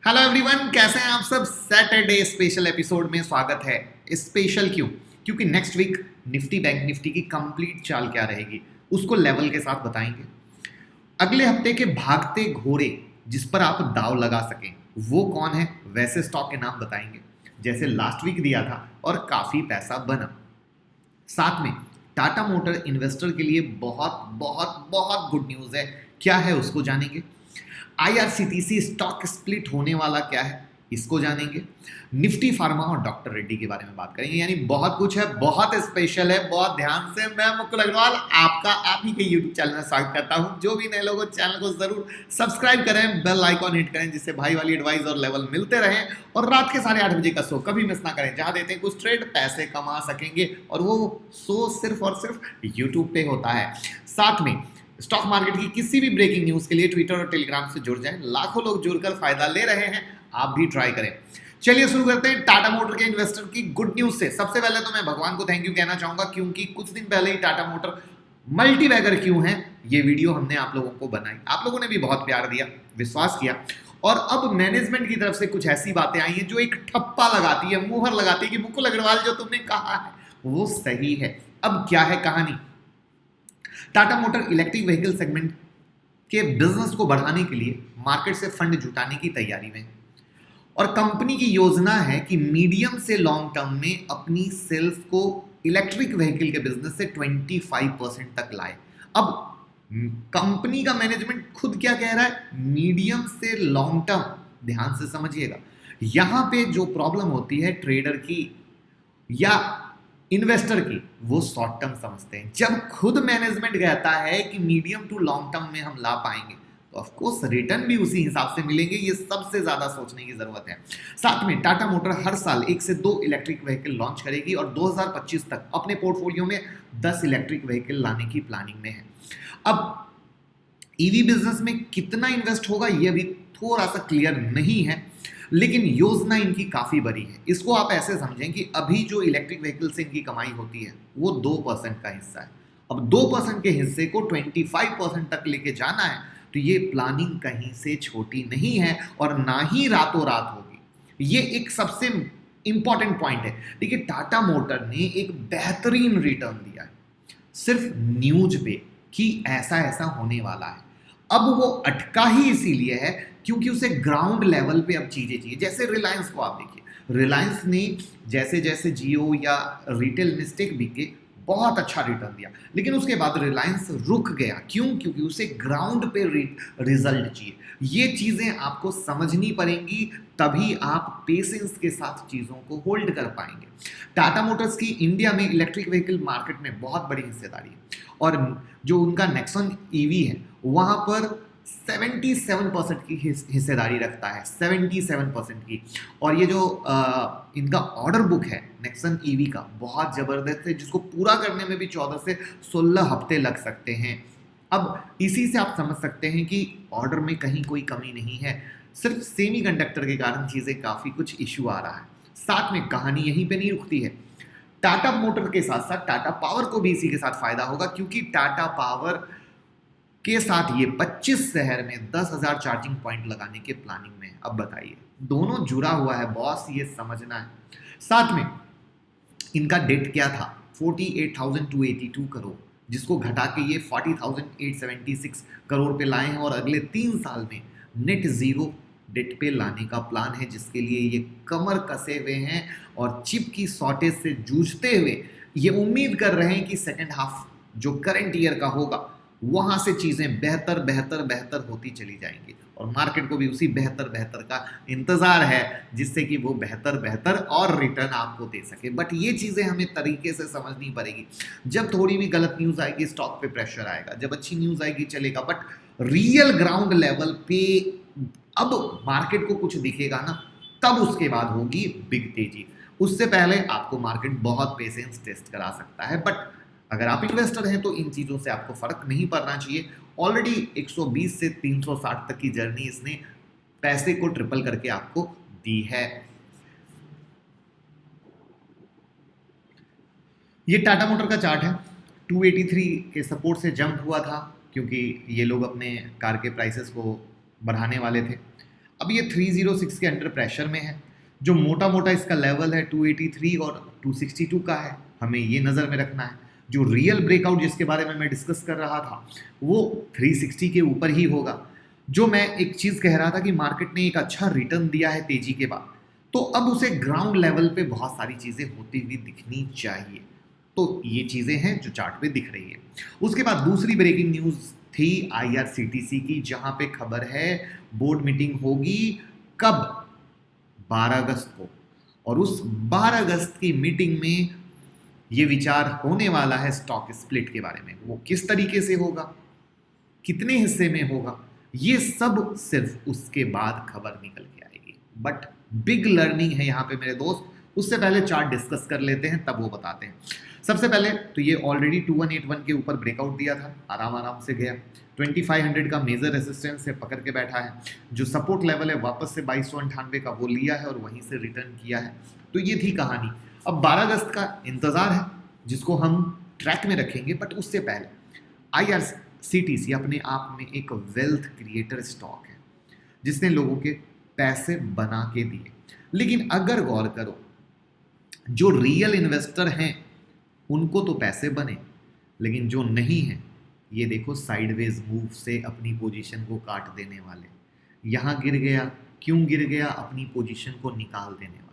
Hello everyone, कैसे हैं आप सब। सैटरडे स्पेशल एपिसोड में स्वागत है। स्पेशल क्यों? क्योंकि next week Nifty bank Nifty की कंप्लीट चाल क्या रहेगी उसको लेवल के साथ बताएंगे। अगले हफ्ते के भागते घोड़े जिस पर आप दाव लगा सकें वो कौन है, वैसे स्टॉक के नाम बताएंगे जैसे लास्ट वीक दिया था और काफी पैसा बना। साथ में टाटा मोटर इन्वेस्टर के लिए बहुत बहुत बहुत गुड न्यूज़ है। क्या है उसको जानेंगे। आईआरसीटीसी स्टॉक स्प्लिट होने वाला क्या है इसको जानेंगे। निफ्टी फार्मा और डॉक्टर रेड्डी के बारे में बात करेंगे। यानी बहुत कुछ है, बहुत स्पेशल है। बहुत ध्यान से, मैं मुकुल अग्रवाल आपका आप ही के यूट्यूब चैनल में स्वागत करता हूं। जो भी नए लोग हो चैनल को जरूर सब्सक्राइब करें, बेल आइकॉन हिट करें जिससे भाई वाली एडवाइस और लेवल मिलते रहें। और रात के 8:30 का शो कभी मिस ना करें, जहां देते हैं कुछ ट्रेड पैसे कमा सकेंगे। और वो शो सिर्फ और सिर्फ यूट्यूब पे होता है। साथ में स्टॉक मार्केट की किसी भी ब्रेकिंग न्यूज के लिए ट्विटर और टेलीग्राम से जुड़ जाएं। लाखों लोग जुड़कर फायदा ले रहे हैं, आप भी ट्राई करें। चलिए शुरू करते हैं टाटा मोटर के इन्वेस्टर की गुड न्यूज से। सबसे पहले तो मैं भगवान को थैंक यू कहना चाहूंगा, क्योंकि कुछ दिन पहले ही टाटा मोटर मल्टी बैगर क्यों है ये वीडियो हमने आप लोगों को बनाई। आप लोगों ने भी बहुत प्यार दिया, विश्वास किया। और अब मैनेजमेंट की तरफ से कुछ ऐसी बातें आई हैं जो एक ठप्पा लगाती है, मुहर लगाती है कि मुकुल अग्रवाल जो तुमने कहा है वो सही है। अब क्या है कहानी। Tata motor electric vehicle segment के बिजनेस को बढ़ाने के लिए मार्केट से फंड जुटाने की तैयारी में, और कंपनी की योजना है कि मीडियम से लॉन्ग टर्म में अपनी सेल्स को इलेक्ट्रिक व्हीकल के बिजनेस से 25% तक लाए। अब कंपनी का मैनेजमेंट खुद क्या कह रहा है, मीडियम से लॉन्ग टर्म। ध्यान से समझिएगा, यहां पे जो प्रॉब्लम होती है ट्रेडर की या इन्वेस्टर की, वो शॉर्ट टर्म समझते हैं। जब खुद मैनेजमेंट कहता है कि मीडियम टू लॉन्ग टर्म में हम ला पाएंगे तो ऑफ कोर्स रिटर्न भी उसी हिसाब से मिलेंगे। ये सबसे ज्यादा सोचने की जरूरत है। साथ में टाटा मोटर हर साल 1 से 2 इलेक्ट्रिक व्हीकल लॉन्च करेगी और 2025 तक अपने पोर्टफोलियो में 10 इलेक्ट्रिक व्हीकल लाने की प्लानिंग में है। अब ईवी बिजनेस में कितना इन्वेस्ट होगा ये अभी थोड़ा सा क्लियर नहीं है, लेकिन योजना इनकी काफी बड़ी है। इसको आप ऐसे समझें कि अभी जो इलेक्ट्रिक व्हीकल से इनकी कमाई होती है वो 2% का हिस्सा है। अब 2% के हिस्से को 25% तक लेके जाना है तो ये प्लानिंग कहीं से छोटी नहीं है और ना ही रातों रात होगी। ये एक सबसे इंपॉर्टेंट पॉइंट है। देखिए, टाटा मोटर ने एक बेहतरीन रिटर्न दिया है सिर्फ न्यूज पे कि ऐसा ऐसा होने वाला है। अब वो अटका ही इसीलिए है क्योंकि उसे ग्राउंड लेवल पे अब चीजें चाहिए। जैसे रिलायंस को आप देखिए, रिलायंस ने जैसे जैसे जियो या रिटेल मिस्टेक बिके बहुत अच्छा रिटर्न दिया, लेकिन उसके बाद रिलायंस रुक गया। क्यों? क्योंकि उसे ग्राउंड पे रिजल्ट चाहिए। ये चीजें आपको समझनी पड़ेंगी, तभी आप पेशेंस के साथ चीजों को होल्ड कर पाएंगे। टाटा मोटर्स की इंडिया में इलेक्ट्रिक व्हीकल मार्केट में बहुत बड़ी हिस्सेदारी है और जो उनका नेक्सॉन ईवी है वहां पर 77% की हिस्सेदारी रखता है, 77% की। और ये जो इनका ऑर्डर बुक है नेक्सन ईवी का बहुत जबरदस्त है, जिसको पूरा करने में भी 14 से 16 हफ्ते लग सकते हैं। अब इसी से आप समझ सकते हैं कि ऑर्डर में कहीं कोई कमी नहीं है, सिर्फ सेमीकंडक्टर के कारण चीजें काफी कुछ इश्यू आ रहा है। साथ में कहानी यहीं पे नहीं रुकती है। टाटा मोटर के साथ साथ टाटा पावर को भी इसी के साथ फायदा होगा, क्योंकि टाटा पावर के साथ ये 25 शहर में 10,000 चार्जिंग पॉइंट लगाने के प्लानिंग में है। अब बताइए, दोनों जुड़ा हुआ है बॉस, ये समझना है। साथ में इनका डेट क्या था, 48,282 करोड़, जिसको घटा के ये 40,876 करोड़ पे लाए हैं और अगले 3 साल में नेट जीरो डेट पे लाने का प्लान है, जिसके लिए ये कमर कसे हुए हैं और चिप की शॉर्टेज से जूझते हुए ये उम्मीद कर रहे हैं कि सेकेंड हाफ जो करंट ईयर का होगा वहां से चीजें बेहतर बेहतर बेहतर होती चली जाएंगी और मार्केट को भी उसी बेहतर बेहतर का इंतजार है, जिससे कि वो बेहतर बेहतर और रिटर्न आपको दे सके। बट ये चीजें हमें तरीके से समझनी पड़ेगी। जब थोड़ी भी गलत न्यूज आएगी स्टॉक पे प्रेशर आएगा, जब अच्छी न्यूज आएगी चलेगा, बट रियल ग्राउंड लेवल पे अब मार्केट को कुछ दिखेगा ना, तब उसके बाद होगी बिग तेजी। उससे पहले आपको मार्केट बहुत पेशेंस टेस्ट करा सकता है। बट अगर आप इन्वेस्टर हैं तो इन चीजों से आपको फर्क नहीं पड़ना चाहिए। ऑलरेडी 120 से 360 तक की जर्नी इसने पैसे को ट्रिपल करके आपको दी है। ये टाटा मोटर का चार्ट है, 283 के सपोर्ट से जंप हुआ था क्योंकि ये लोग अपने कार के प्राइसेस को बढ़ाने वाले थे। अब ये 306 के अंडर प्रेशर में है। जो मोटा मोटा इसका लेवल है 283 और 262 का है, हमें ये नज़र में रखना है। जो रियल ब्रेकआउट जिसके बारे में मैं डिस्कस कर रहा था वो 360 के ऊपर ही होगा। जो मैं एक चीज़ कह रहा था कि मार्केट ने एक अच्छा रिटर्न दिया है तेजी के बाद, तो अब उसे ग्राउंड लेवल पे बहुत सारी चीज़ें होती हुई दिखनी चाहिए। तो ये चीज़ें हैं जो चार्ट पे दिख रही है। उसके बाद दूसरी ब्रेकिंग न्यूज़ थी IRCTC की, जहां पे खबर है बोर्ड मीटिंग होगी कब, 12 अगस्त को। और उस 12 अगस्त की मीटिंग में ये विचार होने वाला है स्टॉक स्प्लिट के बारे में। वो किस तरीके से होगा, कितने हिस्से में होगा, ये सब सिर्फ उसके बाद खबर निकल के आएगी। बट बिग लर्निंग है यहाँ पे मेरे दोस्त। उससे पहले चार्ट डिस्कस कर लेते हैं, तब वो बताते हैं। सबसे पहले तो ये ऑलरेडी 2181 के ऊपर ब्रेकआउट दिया था, आराम आराम से गया। 2500 का मेजर रेजिस्टेंस से पकड़ के बैठा है। जो सपोर्ट लेवल है वापस से 2298 का वो लिया है और वहीं से रिटर्न किया है। तो ये थी कहानी। अब 12 अगस्त का इंतजार है जिसको हम ट्रैक में रखेंगे। बट उससे पहले IRCTC अपने आप में एक वेल्थ क्रिएटर स्टॉक है जिसने लोगों के पैसे बना के दिए। लेकिन अगर गौर करो, जो रियल इन्वेस्टर हैं उनको तो पैसे बने, लेकिन जो नहीं है ये देखो साइडवेज मूव से अपनी पोजीशन को काट देने वाले। यहाँ गिर गया, क्यों गिर गया, अपनी पोजीशन को निकाल देने वाले।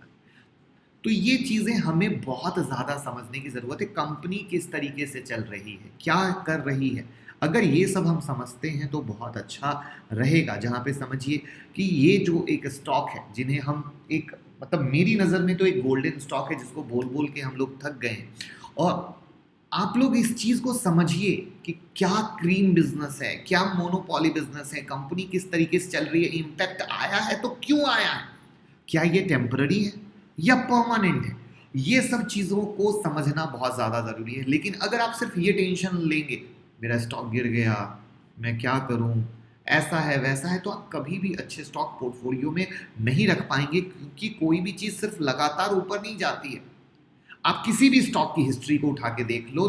तो ये चीज़ें हमें बहुत ज़्यादा समझने की ज़रूरत है। कंपनी किस तरीके से चल रही है, क्या कर रही है, अगर ये सब हम समझते हैं तो बहुत अच्छा रहेगा। जहाँ पे समझिए कि ये जो एक स्टॉक है जिन्हें हम एक, मतलब मेरी नज़र में तो एक गोल्डन स्टॉक है जिसको बोल बोल के हम लोग थक गए हैं। और आप लोग इस चीज़ को समझिए कि क्या क्रीम बिजनेस है, क्या मोनोपोली बिजनेस है, कंपनी किस तरीके से चल रही है, इम्पैक्ट आया है तो क्यों आया है, क्या ये टेम्पररी है या परमानेंट है, ये सब चीज़ों को समझना बहुत ज़्यादा ज़रूरी है। लेकिन अगर आप सिर्फ ये टेंशन लेंगे, मेरा स्टॉक गिर गया, मैं क्या करूं, ऐसा है वैसा है, तो आप कभी भी अच्छे स्टॉक पोर्टफोलियो में नहीं रख पाएंगे। क्योंकि कोई भी चीज़ सिर्फ लगातार ऊपर नहीं जाती है। आप किसी भी स्टॉक की हिस्ट्री को उठा के देख लो,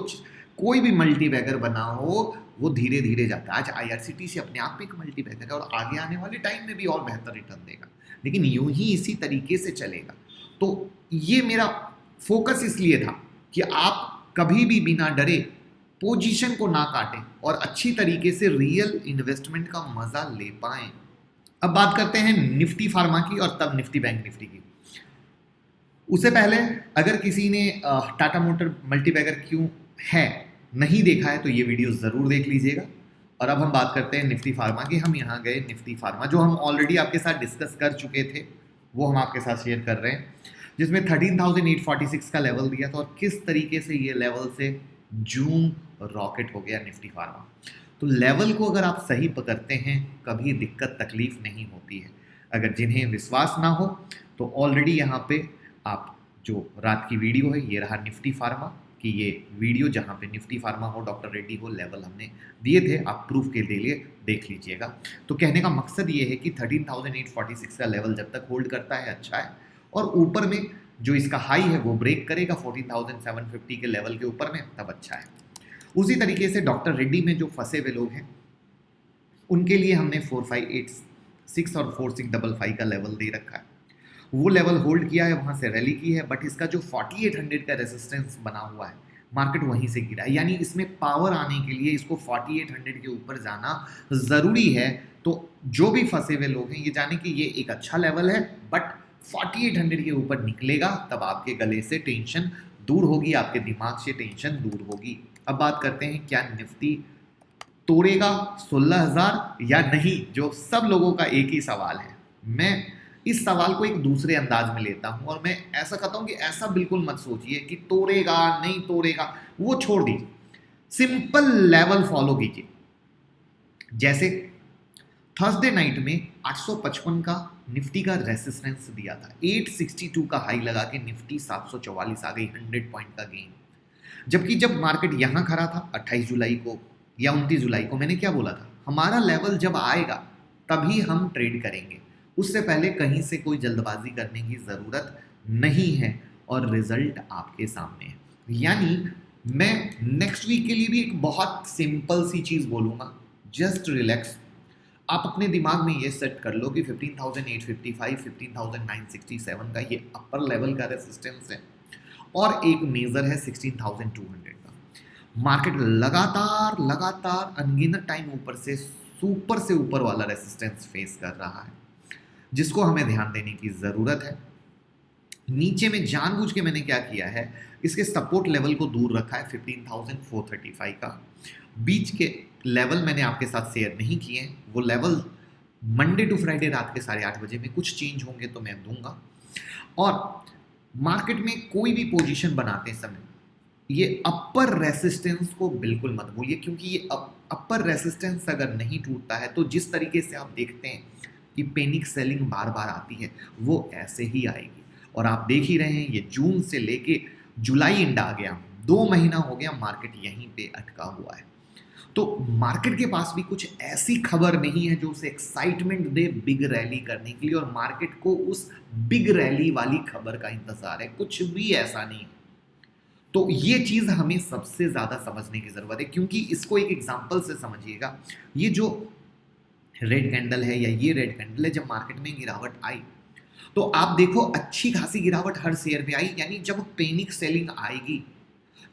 कोई भी मल्टी बैगर बना हो वो धीरे धीरे जाता है। आज IRCTC अपने आप में एक मल्टी बैगर है और आगे आने वाले टाइम में भी और बेहतर रिटर्न देगा, लेकिन यूं ही इसी तरीके से चलेगा। तो ये मेरा फोकस इसलिए था कि आप कभी भी बिना डरे पोजीशन को ना काटें और अच्छी तरीके से रियल इन्वेस्टमेंट का मजा ले पाएं। अब बात करते हैं निफ्टी फार्मा की और तब निफ्टी बैंक निफ्टी की। उससे पहले अगर किसी ने टाटा मोटर मल्टीबैगर क्यों है नहीं देखा है तो ये वीडियो ज़रूर देख लीजिएगा। और अब हम बात करते हैं निफ्टी फार्मा की। हम यहाँ गए निफ्टी फार्मा, जो हम ऑलरेडी आपके साथ डिस्कस कर चुके थे, वो हम आपके साथ शेयर कर रहे हैं, जिसमें 13,846 का लेवल दिया था और किस तरीके से ये लेवल से जूम रॉकेट हो गया निफ्टी फार्मा। तो लेवल को अगर आप सही पकड़ते हैं कभी दिक्कत तकलीफ नहीं होती है। अगर जिन्हें विश्वास ना हो तो ऑलरेडी यहाँ पे आप जो रात की वीडियो है, ये रहा निफ्टी फार्मा कि ये वीडियो जहाँ पे निफ्टी फार्मा हो, डॉक्टर रेड्डी हो, लेवल हमने दिए थे, आप प्रूफ के लिए देख लीजिएगा। तो कहने का मकसद ये है कि 13,846 का लेवल जब तक होल्ड करता है अच्छा है, और ऊपर में जो इसका हाई है वो ब्रेक करेगा 14,750 के लेवल के ऊपर में, तब अच्छा है। उसी तरीके से डॉक्टर रेड्डी में जो फंसे हुए लोग हैं उनके लिए हमने 4586 और 4655 का लेवल दे रखा है। वो लेवल होल्ड किया है, वहाँ से रैली की है, बट इसका जो 4800 का रेजिस्टेंस बना हुआ है मार्केट वहीं से गिरा है। यानी इसमें पावर आने के लिए इसको 4800 के ऊपर जाना ज़रूरी है। तो जो भी फंसे हुए लोग हैं ये जाने कि ये एक अच्छा लेवल है, बट 4800 के ऊपर निकलेगा तब आपके गले से टेंशन दूर होगी, आपके दिमाग से टेंशन दूर होगी। अब बात करते हैं क्या निफ्टी तोड़ेगा 16,000 या नहीं, जो सब लोगों का एक ही सवाल है। मैं इस सवाल को एक दूसरे अंदाज में लेता हूं और मैं ऐसा कहता हूं कि ऐसा बिल्कुल मत सोचिए कि तोड़ेगा नहीं तोड़ेगा, वो छोड़ दीजिए, सिंपल लेवल फॉलो कीजिए। जैसे थर्सडे नाइट में 855 का निफ्टी का रेसिस्टेंस दिया था, 862 का हाई लगा के निफ्टी 744 आ गई, 100 पॉइंट का गेन। जबकि जब मार्केट यहां खड़ा था 28 जुलाई को या 29 जुलाई को, मैंने क्या बोला था, हमारा लेवल जब आएगा तभी हम ट्रेड करेंगे, उससे पहले कहीं से कोई जल्दबाजी करने की ज़रूरत नहीं है, और रिजल्ट आपके सामने है। यानी मैं नेक्स्ट वीक के लिए भी एक बहुत सिंपल सी चीज़ बोलूँगा, जस्ट रिलैक्स। आप अपने दिमाग में ये सेट कर लो कि 15,855, 15,967 का ये अपर लेवल का रेसिस्टेंस है और एक मेजर है 16,200 का। मार्केट लगातार लगातार अनगिनत टाइम ऊपर से सुपर से ऊपर वाला रेसिस्टेंस फेस कर रहा है, जिसको हमें ध्यान देने की ज़रूरत है। नीचे में जानबूझ के मैंने क्या किया है, इसके सपोर्ट लेवल को दूर रखा है 15,435 का। बीच के लेवल मैंने आपके साथ शेयर नहीं किए हैं, वो लेवल मंडे टू फ्राइडे रात के 8:30 बजे में कुछ चेंज होंगे तो मैं दूंगा। और मार्केट में कोई भी पोजीशन बनाते समय ये अपर रेसिस्टेंस को बिल्कुल मत भूलिए, क्योंकि ये अपर रेसिस्टेंस अगर नहीं टूटता है तो जिस तरीके से आप देखते हैं कि पैनिक सेलिंग बार बार आती है, वो ऐसे ही आएगी। और आप देख ही रहे हैं, ये जून से लेके जुलाई एंड आ गया, 2 महीना हो गया मार्केट यहीं पे अटका हुआ है। तो मार्केट के पास भी कुछ ऐसी खबर नहीं है जो उसे एक्साइटमेंट दे बिग रैली करने के लिए, और मार्केट को उस बिग रैली वाली खबर का इंतजार है, कुछ भी ऐसा नहीं है। तो ये चीज हमें सबसे ज्यादा समझने की जरूरत है, क्योंकि इसको एक एग्जांपल से समझिएगा। ये जो रेड कैंडल है या ये रेड कैंडल है, जब मार्केट में गिरावट आई तो आप देखो अच्छी खासी गिरावट हर शेयर में आई, यानी जब पैनिक सेलिंग आएगी,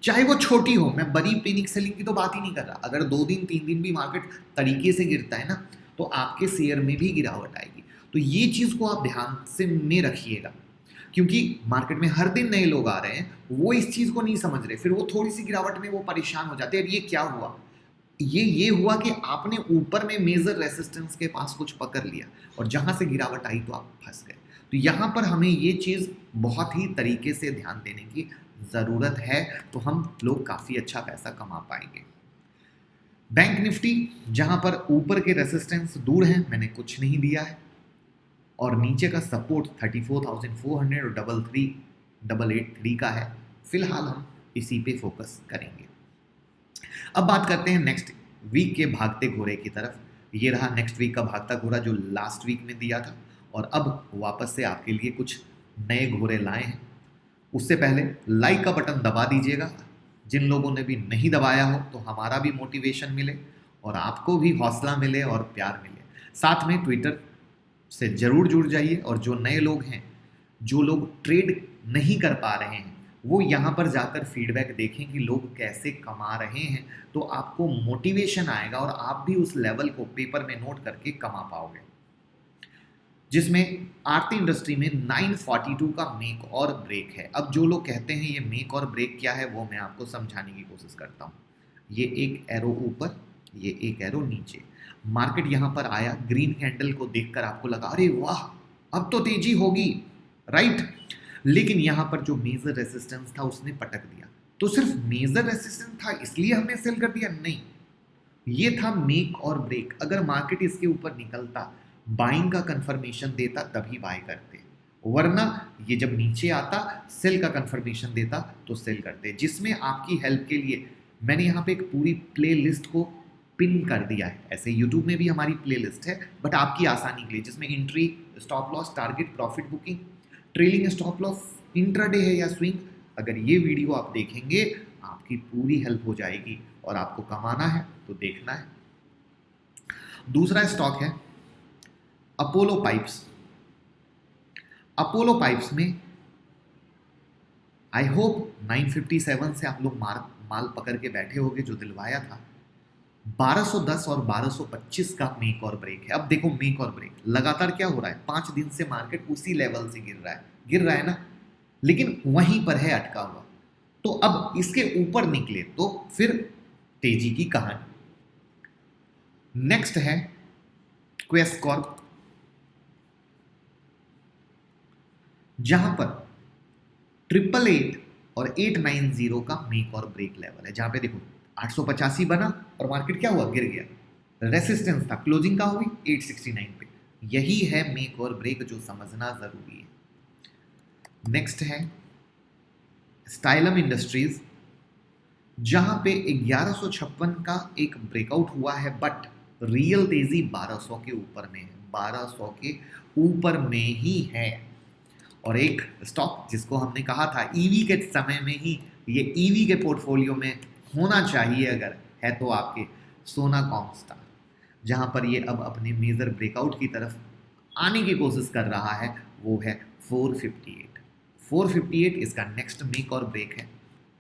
चाहे वो छोटी हो, मैं बड़ी पैनिक सेलिंग की तो बात ही नहीं कर रहा, अगर 2 दिन 3 दिन भी मार्केट तरीके से गिरता है ना, तो आपके शेयर में भी गिरावट आएगी। तो ये चीज को आप ध्यान से में रखिएगा, क्योंकि मार्केट में हर दिन नए लोग आ रहे हैं, वो इस चीज को नहीं समझ रहे, फिर वो थोड़ी सी गिरावट में वो परेशान हो जाते हैं। ये क्या हुआ, ये हुआ कि आपने ऊपर में मेजर रेसिस्टेंस के पास कुछ पकड़ लिया और जहां से गिरावट आई तो आप फंस गए। तो यहां पर हमें ये चीज बहुत ही तरीके से ध्यान देने की जरूरत है, तो हम लोग काफी अच्छा पैसा कमा पाएंगे। बैंक निफ्टी जहां पर ऊपर के रेसिस्टेंस दूर हैं, मैंने कुछ नहीं दिया है, और नीचे का सपोर्ट 34,400 और 883 का है। फिलहाल हम इसी पे फोकस करेंगे। अब बात करते हैं नेक्स्ट वीक के भागते घोड़े की तरफ। ये रहा नेक्स्ट वीक का भागता घोड़ा जो लास्ट वीक में दिया था, और अब वापस से आपके लिए कुछ नए घोड़े लाए हैं। उससे पहले लाइक का बटन दबा दीजिएगा, जिन लोगों ने भी नहीं दबाया हो, तो हमारा भी मोटिवेशन मिले और आपको भी हौसला मिले और प्यार मिले। साथ में ट्विटर से जरूर जुड़ जाइए, और जो नए लोग हैं, जो लोग ट्रेड नहीं कर पा रहे हैं, वो यहाँ पर जाकर फीडबैक देखें कि लोग कैसे कमा रहे हैं, तो आपको मोटिवेशन आएगा और आप भी उस लेवल को पेपर में नोट करके कमा पाओगे। जिसमें आरती इंडस्ट्री में 942 का मेक और ब्रेक है। अब जो लोग कहते हैं ये मेक और ब्रेक क्या है, वो मैं आपको समझाने की कोशिश करता हूँ। ये एक एरो ऊपर, ये एक एरो नीचे। मार्केट यहाँ पर आया, ग्रीन कैंडल को देखकर आपको लगा अरे वाह अब तो तेजी होगी, राइट। लेकिन यहाँ पर जो मेजर रेसिस्टेंस था उसने पटक दिया। तो सिर्फ मेजर रेसिस्टेंस था इसलिए हमने सेल कर दिया? नहीं, ये था मेक और ब्रेक। अगर मार्केट इसके ऊपर निकलता, बाइंग का कंफर्मेशन देता, तभी बाय करते, वरना ये जब नीचे आता सेल का कंफर्मेशन देता तो सेल करते। जिसमें आपकी हेल्प के लिए मैंने यहाँ पे एक पूरी प्ले लिस्ट को पिन कर दिया है। ऐसे यूट्यूब में भी हमारी प्ले लिस्ट है, बट आपकी आसानी के लिए, जिसमें entry, stop loss, target, profit booking, trailing stop loss, intraday है या स्विंग, अगर ये वीडियो आप देखेंगे आपकी पूरी हेल्प हो जाएगी। और आपको कमाना है तो देखना है। दूसरा स्टॉक है अपोलो पाइप्स। अपोलो पाइप्स में आई होप 957 से आप लोग माल पकड़ के बैठे होंगे, जो दिलवाया था। 1210 और 1225 का मेक और ब्रेक है। अब देखो मेक और ब्रेक लगातार क्या हो रहा है, 5 दिन से मार्केट उसी लेवल से गिर रहा है ना, लेकिन वहीं पर है अटका हुआ। तो अब इसके ऊपर निकले तो फिर तेजी की कहानी। नेक्स्ट है क्वेस्ट कॉर्प, जहां पर 888 और 890 का मेक और ब्रेक लेवल है, जहां पे देखो 885 बना और मार्केट क्या हुआ, गिर गया। रेसिस्टेंस था, क्लोजिंग का हुई 869 पे। यही है मेक और ब्रेक जो समझना जरूरी है। नेक्स्ट है स्टाइलम इंडस्ट्रीज, जहां पे 1156 का एक ब्रेकआउट हुआ है, बट रियल तेजी 1200 के ऊपर में है, 1200 के ऊपर में ही है। और एक स्टॉक जिसको हमने कहा था ईवी के समय में ही, ये ईवी के पोर्टफोलियो में होना चाहिए, अगर है तो आपके सोना कॉमस्टार। जहां पर ये अब अपने मेजर ब्रेकआउट की तरफ आने की कोशिश कर रहा है, वो है 458। 458 इसका नेक्स्ट मेक और ब्रेक है,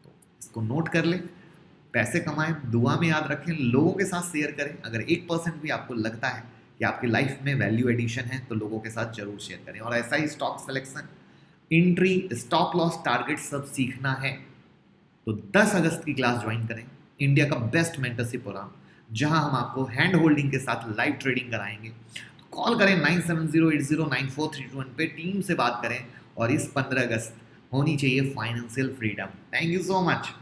तो इसको नोट कर ले। पैसे कमाएं, दुआ में याद रखें, लोगों के साथ शेयर करें। अगर 1% भी आपको लगता है कि आपकी लाइफ में वैल्यू एडिशन है तो लोगों के साथ जरूर शेयर करें। और ऐसा ही stock selection, entry, stop loss, target सब सीखना है तो 10 अगस्त की क्लास ज्वाइन करें, इंडिया का बेस्ट मेंटरशिप प्रोग्राम, जहां हम आपको हैंड होल्डिंग के साथ लाइव ट्रेडिंग कराएंगे। तो कॉल करें 9708094321 पे, टीम से बात करें और इस 15 अगस्त होनी चाहिए financial freedom. Thank you so much.